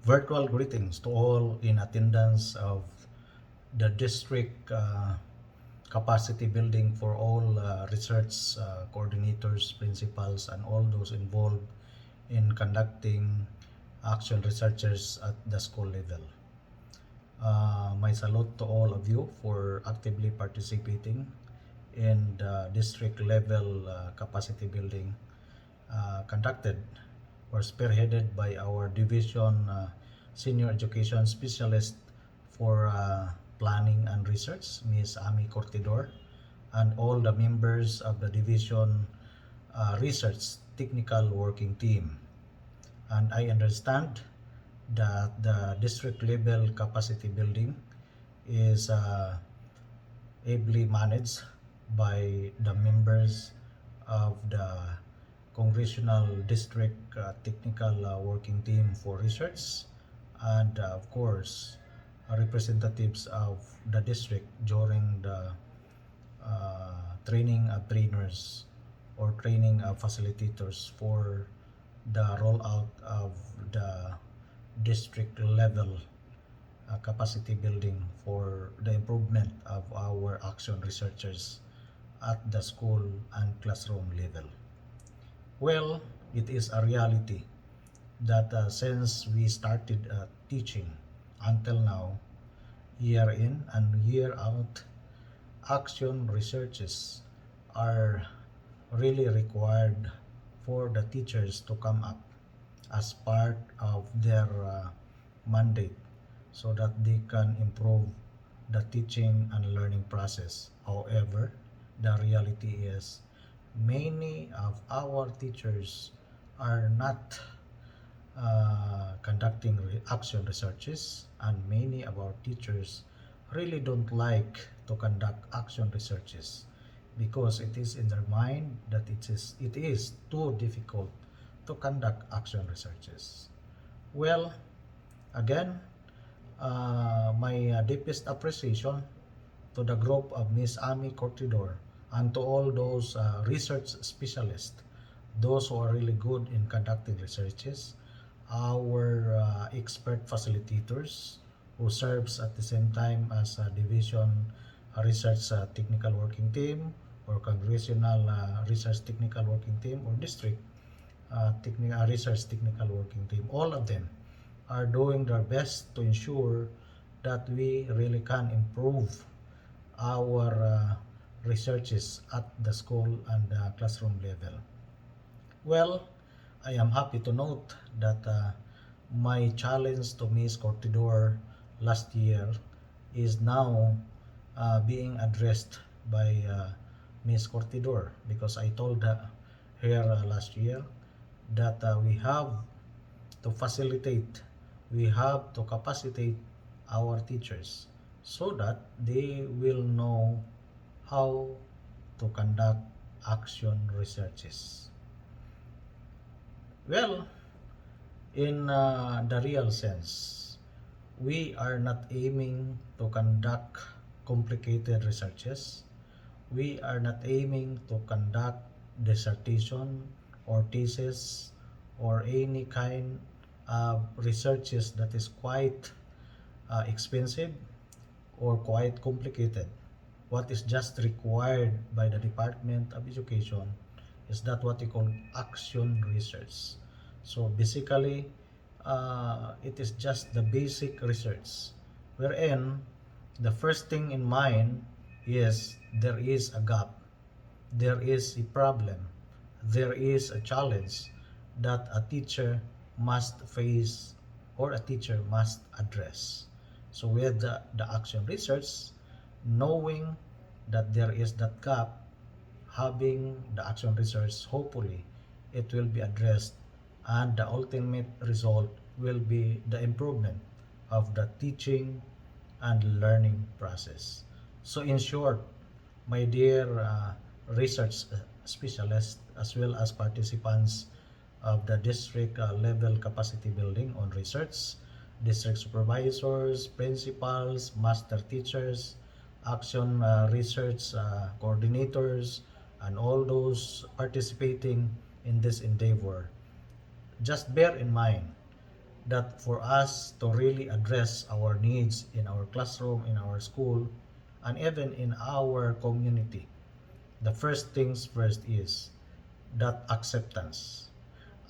Virtual greetings to all in attendance of the district capacity building for all research coordinators, principals, and all those involved in conducting action researchers at the school level. My salute to all of you for actively participating in the district level capacity building conducted or spearheaded by our division senior education specialist for planning and research, Ms. Ami Cortidor, and all the members of the division research technical working team. And I understand that the district level capacity building is ably managed by the members of the congressional district technical working team for research, and of course representatives of the district during the training of trainers or training of facilitators for the rollout of the district level capacity building for the improvement of our action researchers at the school and classroom level. Well, it is a reality that since we started teaching until now, year in and year out, action researches are really required for the teachers to come up as part of their mandate so that they can improve the teaching and learning process. However, the reality is many of our teachers are not conducting action researches, and many of our teachers really don't like to conduct action researches because it is in their mind that it is too difficult to conduct action researches. Well, again, my deepest appreciation to the group of Miss Ami Cortidor and to all those research specialists, those who are really good in conducting researches, our expert facilitators who serves at the same time as a division research technical working team or congressional research technical working team or district research technical working team. All of them are doing their best to ensure that we really can improve our researches at the school and classroom level. Well, I am happy to note that my challenge to Miss Cortidor last year is now being addressed by Miss Cortidor, because I told her last year that we have to facilitate, we have to capacitate our teachers so that they will know how to conduct action researches. Well, in the real sense, we are not aiming to conduct complicated researches. We are not aiming to conduct dissertation or thesis or any kind of researches that is quite expensive or quite complicated. What is just required by the Department of Education is that what we call action research. So basically, it is just the basic research, wherein the first thing in mind is there is a gap, there is a problem, there is a challenge that a teacher must face or a teacher must address. So with the action research, knowing that there is that gap, having the action research, hopefully it will be addressed and the ultimate result will be the improvement of the teaching and learning process. So in short, my dear research specialists as well as participants of the district level capacity building on research, district supervisors, principals, master teachers, action research coordinators, and all those participating in this endeavor. Just bear in mind that for us to really address our needs in our classroom, in our school, and even in our community, the first things first is that acceptance.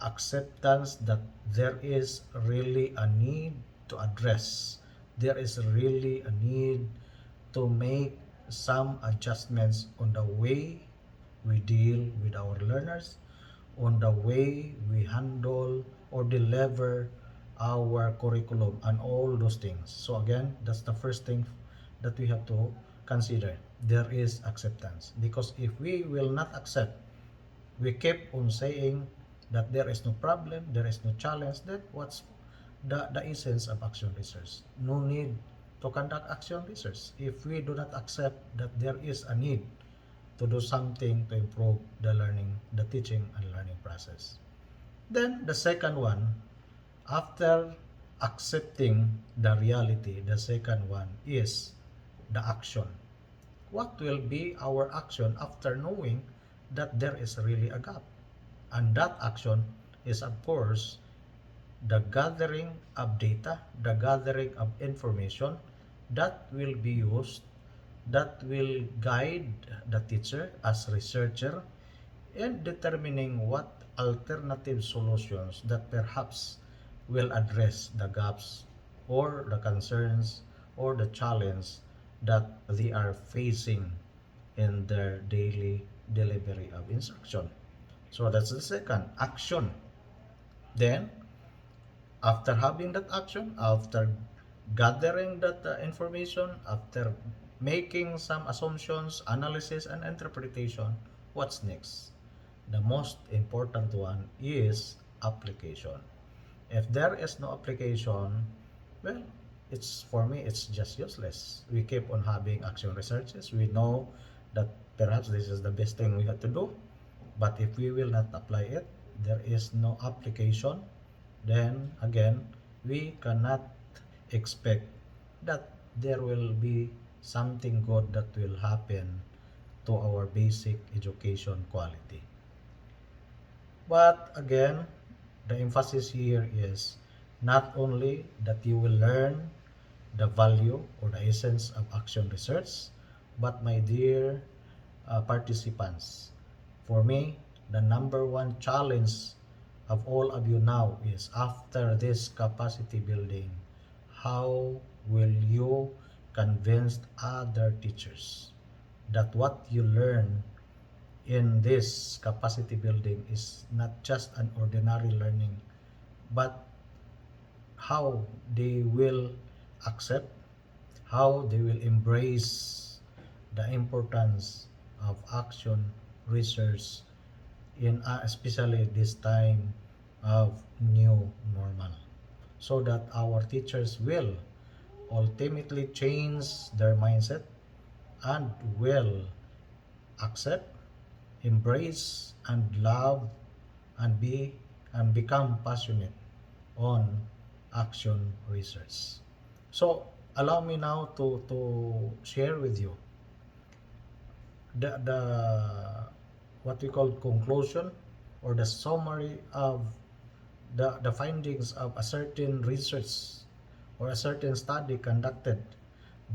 Acceptance that there is really a need to address. There is really a need to make some adjustments on the way we deal with our learners, on the way we handle or deliver our curriculum and all those things. So again, that's the first thing that we have to consider. There is acceptance. Because if we will not accept, we keep on saying that there is no problem, there is no challenge, then what's the essence of action research? No need to conduct action research if we do not accept that there is a need to do something to improve the learning, the teaching and learning process. Then the second one, after accepting the reality, the second one is the action. What will be our action after knowing that there is really a gap? And that action is, of course, the gathering of data, the gathering of information that will be used, that will guide the teacher as researcher in determining what alternative solutions that perhaps will address the gaps or the concerns or the challenge that they are facing in their daily delivery of instruction. So that's the second action. Then, after having that action, after gathering that information, after making some assumptions, analysis, and interpretation, what's next? The most important one is application. If there is no application, well, it's for me, it's just useless. We keep on having action researches. We know that perhaps this is the best thing we have to do, but if we will not apply it, there is no application, then again, we cannot expect that there will be something good that will happen to our basic education quality. But again, the emphasis here is not only that you will learn the value or the essence of action research, but my dear participants, for me, the number one challenge of all of you now is after this capacity building, how will you convince other teachers that what you learn in this capacity building is not just an ordinary learning, but how they will accept, how they will embrace the importance of action research in especially this time of new normal, so that our teachers will ultimately change their mindset and will accept, embrace, and love and be and become passionate on action research. So allow me now to share with you the what we call conclusion or the summary of the findings of a certain research or a certain study conducted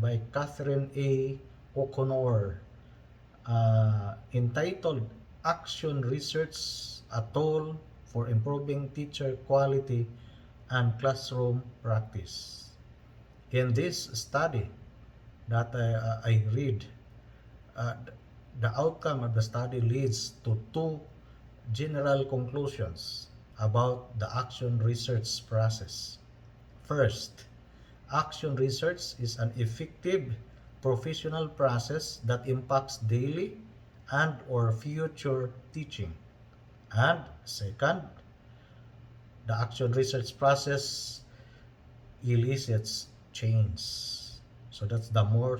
by Catherine A. O'Connor, entitled Action Research, a Tool for Improving Teacher Quality and Classroom Practice. In this study that I read, uh, the outcome of the study leads to two general conclusions about the action research process. First, action research is an effective professional process that impacts daily and or future teaching. And second, the action research process elicits change. So that's the more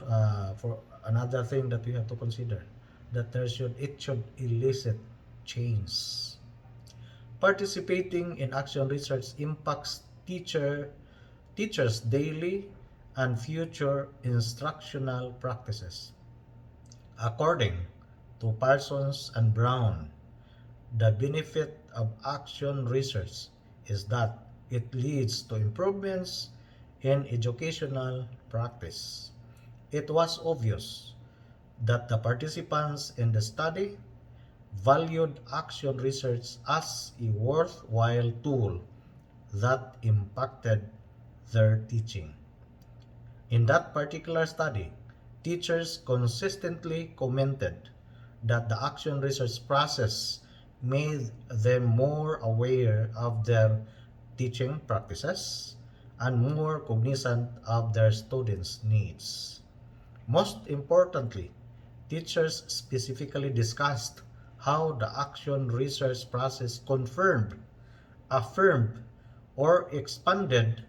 for another thing that we have to consider, that it should elicit change. Participating in action research impacts teachers' daily and future instructional practices. According to Parsons and Brown, the benefit of action research is that it leads to improvements in educational practice. It was obvious that the participants in the study valued action research as a worthwhile tool that impacted their teaching. In that particular study, teachers consistently commented that the action research process made them more aware of their teaching practices and more cognizant of their students' needs. Most importantly, teachers specifically discussed how the action research process confirmed, affirmed, or expanded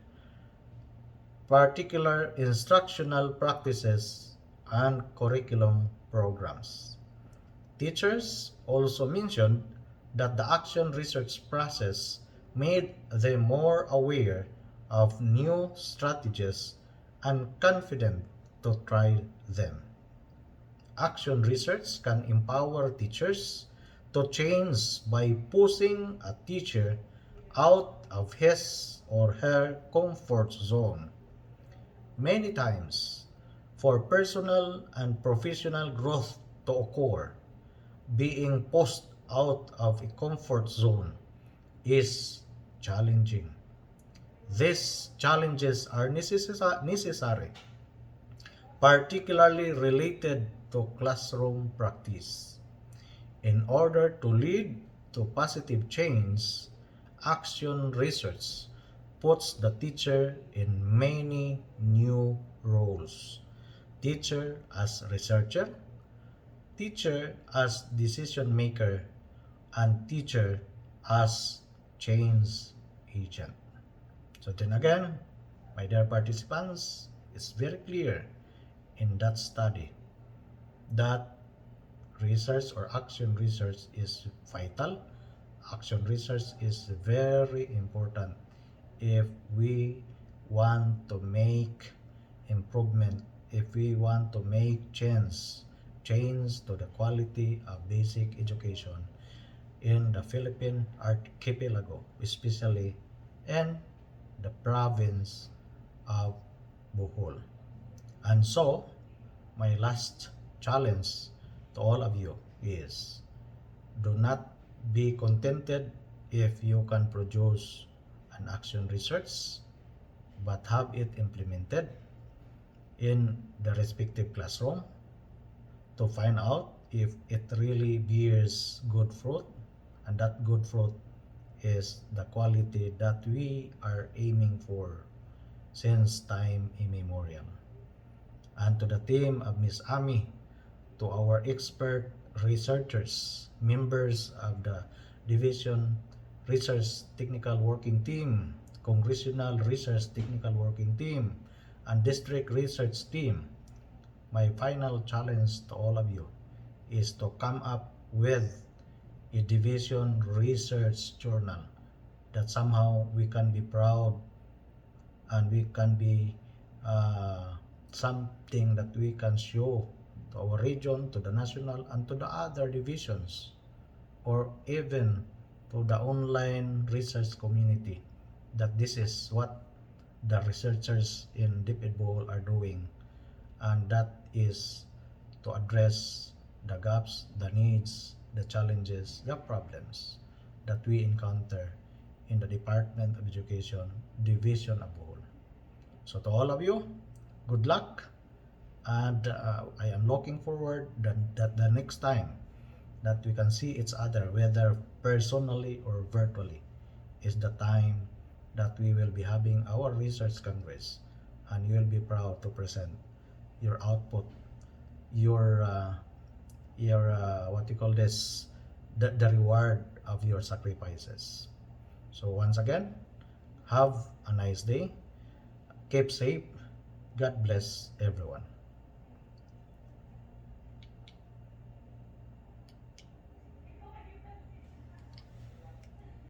particular instructional practices and curriculum programs. Teachers also mentioned that the action research process made them more aware of new strategies and confident to try them. Action research can empower teachers to change by pushing a teacher out of his or her comfort zone. Many times, for personal and professional growth to occur, being pushed out of a comfort zone is challenging. These challenges are necessary, particularly related to classroom practice. In order to lead to positive change, action research puts the teacher in many new roles. Teacher as researcher, teacher as decision maker, and teacher as change agent. So then again, my dear participants, it's very clear in that study that research or action research is vital. Action research is very important if we want to make improvement, if we want to make change to the quality of basic education in the Philippine archipelago, especially in the province of Bohol. And so, my last challenge to all of you is do not be contented if you can produce an action research, but have it implemented in the respective classroom to find out if it really bears good fruit, and that good fruit is the quality that we are aiming for since time immemorial. And to the team of Miss Ami, to our expert researchers, members of the Division Research Technical Working Team, Congressional Research Technical Working Team, and District Research Team, my final challenge to all of you is to come up with a division research journal that somehow we can be proud and we can be something that we can show to our region, to the national, and to the other divisions, or even to the online research community, that this is what the researchers in DepEd Bohol are doing, and that is to address the gaps, the needs, the challenges, the problems that we encounter in the Department of Education Division of Bohol. So to all of you, good luck, and I am looking forward that the next time that we can see each other, whether personally or virtually, is the time that we will be having our research congress, and you will be proud to present your output, your what you call this, the reward of your sacrifices. So once again, have a nice day, keep safe, God bless everyone.